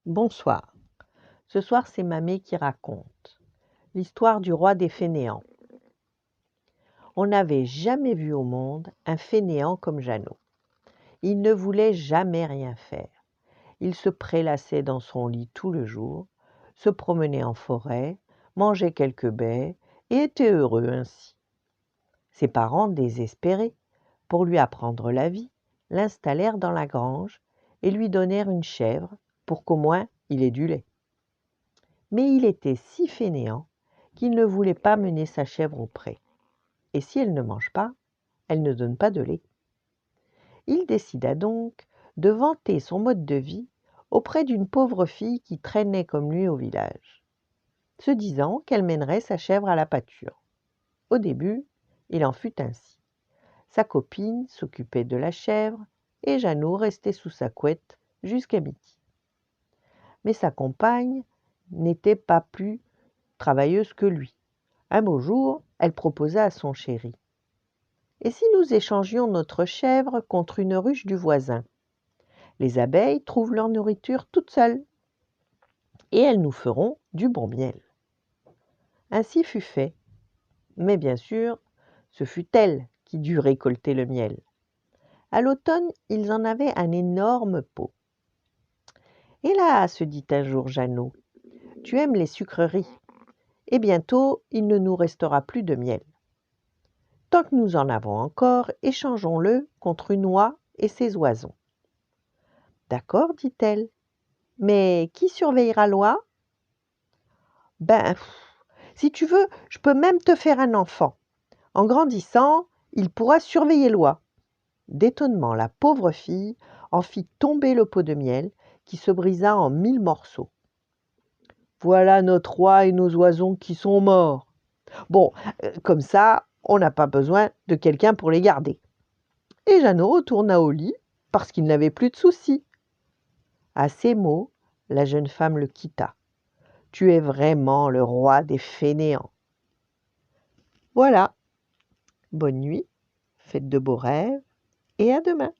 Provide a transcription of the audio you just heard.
Bonsoir. Ce soir, c'est Mamé qui raconte l'histoire du roi des fainéants. On n'avait jamais vu au monde un fainéant comme Jeannot. Il ne voulait jamais rien faire. Il se prélassait dans son lit tout le jour, se promenait en forêt, mangeait quelques baies et était heureux ainsi. Ses parents, désespérés, pour lui apprendre la vie, l'installèrent dans la grange et lui donnèrent une chèvre pour qu'au moins il ait du lait. Mais il était si fainéant qu'il ne voulait pas mener sa chèvre au pré. Et si elle ne mange pas, elle ne donne pas de lait. Il décida donc de vanter son mode de vie auprès d'une pauvre fille qui traînait comme lui au village, se disant qu'elle mènerait sa chèvre à la pâture. Au début, il en fut ainsi. Sa copine s'occupait de la chèvre et Jeannot restait sous sa couette jusqu'à midi. Mais sa compagne n'était pas plus travailleuse que lui. Un beau jour, elle proposa à son chéri: « Et si nous échangions notre chèvre contre une ruche du voisin? Les abeilles trouvent leur nourriture toutes seules, et elles nous feront du bon miel. » Ainsi fut fait, mais bien sûr, ce fut elle qui dut récolter le miel. À l'automne, ils en avaient un énorme pot. « Hélas, se dit un jour Jeannot, tu aimes les sucreries, et bientôt il ne nous restera plus de miel. Tant que nous en avons encore, échangeons-le contre une oie et ses oisons. » « D'accord, dit-elle, mais qui surveillera l'oie ? » « Ben, si tu veux, je peux même te faire un enfant. En grandissant, il pourra surveiller l'oie. » D'étonnement, la pauvre fille en fit tomber le pot de miel qui se brisa en 1000 morceaux. « Voilà notre oie et nos oisons qui sont morts. Bon, comme ça, on n'a pas besoin de quelqu'un pour les garder. » Et Jeannot retourna au lit parce qu'il n'avait plus de soucis. À ces mots, la jeune femme le quitta. « Tu es vraiment le roi des fainéants. » Voilà, bonne nuit, faites de beaux rêves et à demain.